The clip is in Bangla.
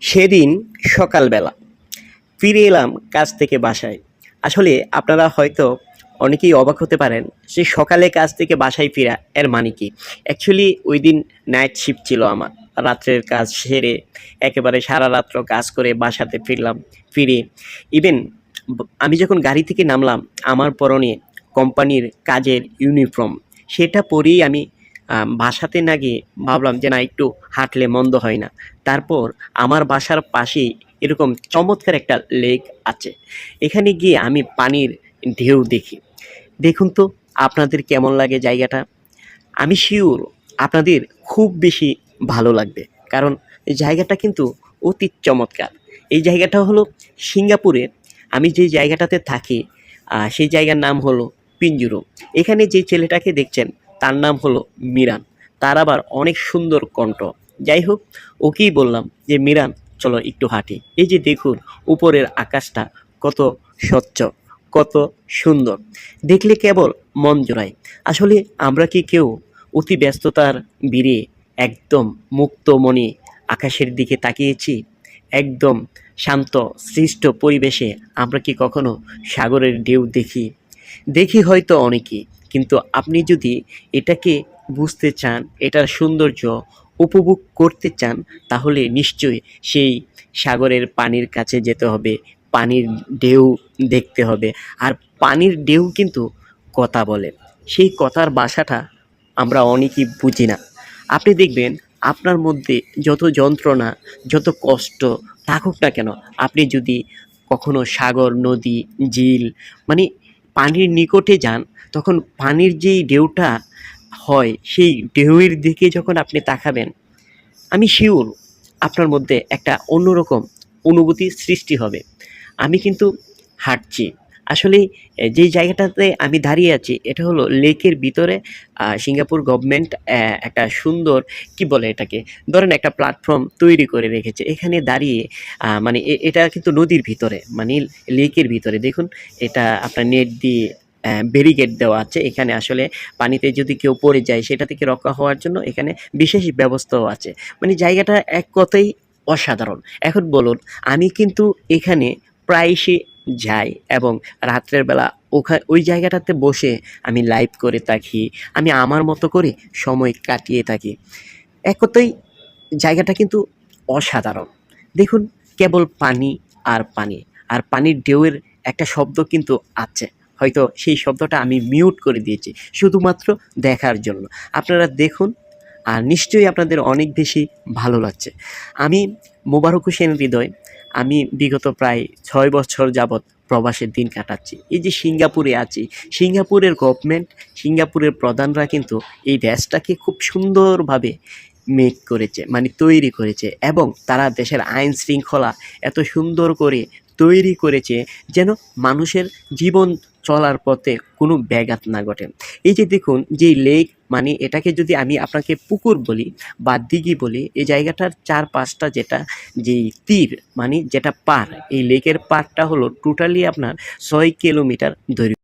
সেদিন সকালবেলা ফিরে এলাম কাজ থেকে বাসায়। আসলে আপনারা হয়তো অনেকেই অবাক হতে পারেন যে সকালে কাজ থেকে বাসায় ফেরা এর মানে কি? অ্যাকচুয়ালি ওইদিন নাইট শিফট ছিল আমার। রাত্রের কাজ সেরে একেবারে সারা রাত্র কাজ করে বাসাতে ফিরলাম। ফিরে ইভেন আমি যখন গাড়ি থেকে নামলাম আমার পরনে কোম্পানির কাজের ইউনিফর্ম সেটা পরেই আমি বাসাতে না গিয়ে ভাবলাম যে না একটু হাঁটলে মন্দ হয় না। তারপর আমার বাসার পাশেই এরকম চমৎকার একটা লেক আছে। এখানে গিয়ে আমি পানির ঢেউ দেখি। দেখুন তো আপনাদের কেমন লাগে জায়গাটা? আমি শিওর আপনাদের খুব বেশি ভালো লাগবে। কারণ এই জায়গাটা কিন্তু অতি চমৎকার। এই জায়গাটা হলো সিঙ্গাপুরে। আমি যে জায়গাটাতে থাকি সেই জায়গার নাম হলো পিঞ্জুরো। এখানে যে ছেলেটাকে দেখছেন তার নাম হলো মিরান। তার আবার অনেক সুন্দর কণ্ঠ। যাই হোক, ওকেই বললাম যে মিরান চলো একটু হাঁটি। এই যে দেখুন উপরের আকাশটা কত স্বচ্ছ, কত সুন্দর। দেখলে কেবল মন জোড়ায়। আসলে আমরা কি কেউ অতি ব্যস্ততার ভিড়ে একদম মুক্ত মনে আকাশের দিকে তাকিয়েছি? একদম শান্ত সৃষ্ট পরিবেশে আমরা কি কখনো সাগরের ঢেউ দেখি? দেখি হয়তো অনেকেই, কিন্তু আপনি যদি এটাকে বুঝতে চান, এটার সৌন্দর্য উপভোগ করতে চান, তাহলে নিশ্চয়ই সেই সাগরের পানির কাছে যেতে হবে, পানির ঢেউ দেখতে হবে। আর পানির ঢেউ কিন্তু কথা বলে। সেই কথার ভাষাটা আমরা অনেকেই বুঝি না। আপনি দেখবেন আপনার মধ্যে যত যন্ত্রণা, যত কষ্ট থাকুক না কেন, আপনি যদি কখনো সাগর, নদী, ঝিল মানে পানির নিকটে যান, তখন পানির যেই ঢেউটা হয়, সেই ঢেউয়ের দিকে যখন আপনি তাকাবেন, আমি শিওর আপনার মধ্যে একটা অন্যরকম অনুভূতির সৃষ্টি হবে। আমি কিন্তু হাঁটছি। আসলে যেই জায়গাটাতে আমি দাঁড়িয়ে আছি এটা হলো লেকের ভিতরে। সিঙ্গাপুর গভর্নমেন্ট একটা সুন্দর কি বলে এটাকে? ধরেন একটা প্ল্যাটফর্ম তৈরি করে রেখেছে। এখানে দাঁড়িয়ে মানে এটা কিন্তু নদীর ভিতরে, মানে লেকের ভিতরে। দেখুন এটা আপনার নেট দিয়ে ব্যারিকেড দেওয়া আছে। এখানে আসলে পানিতে যদি কেউ পড়ে যায় সেটা থেকে রক্ষা হওয়ার জন্য এখানে বিশেষ ব্যবস্থাও আছে। মানে জায়গাটা এক কথায় অসাধারণ। এখন বলুন, আমি কিন্তু এখানে প্রায়শই যাই এবং রাত্রের বেলা ওই জায়গাটাতে বসে আমি লাইভ করে থাকি। আমি আমার মতো করে সময় কাটিয়ে থাকি। এক কথায় জায়গাটা কিন্তু অসাধারণ। দেখুন কেবল পানি আর পানি। আর পানির ঢেউয়ের একটা শব্দ কিন্তু আছে। হয়তো সেই শব্দটা আমি মিউট করে দিয়েছি শুধুমাত্র দেখার জন্য। আপনারা দেখুন আর নিশ্চয়ই আপনাদের অনেক বেশি ভালো লাগছে। আমি মোবারক হোসেন হৃদয়। আমি বিগত প্রায় ৬ বছর যাবৎ প্রবাসের দিন কাটাচ্ছি। এই যে সিঙ্গাপুরে আছি, সিঙ্গাপুরের গভর্নমেন্ট, সিঙ্গাপুরের প্রধানরা কিন্তু এই দেশটাকে খুব সুন্দরভাবে মেক করেছে, মানে তৈরি করেছে, এবং তারা দেশের আইন শৃঙ্খলা এত সুন্দর করে তৈরি করেছে যেন মানুষের জীবন চলার পথে কোনো ব্যাঘাত না ঘটে। এই যে দেখুন যেই লেক, মানে এটাকে যদি আমি আপনাকে পুকুর বলি বা দিঘি বলি, এই জায়গাটার চারপাশটা যেটা যেই তীর মানে যেটা পার, এই লেকের পাড়টা হলো টোটালি আপনার ৬ কিলোমিটার দৈর্ঘ্য।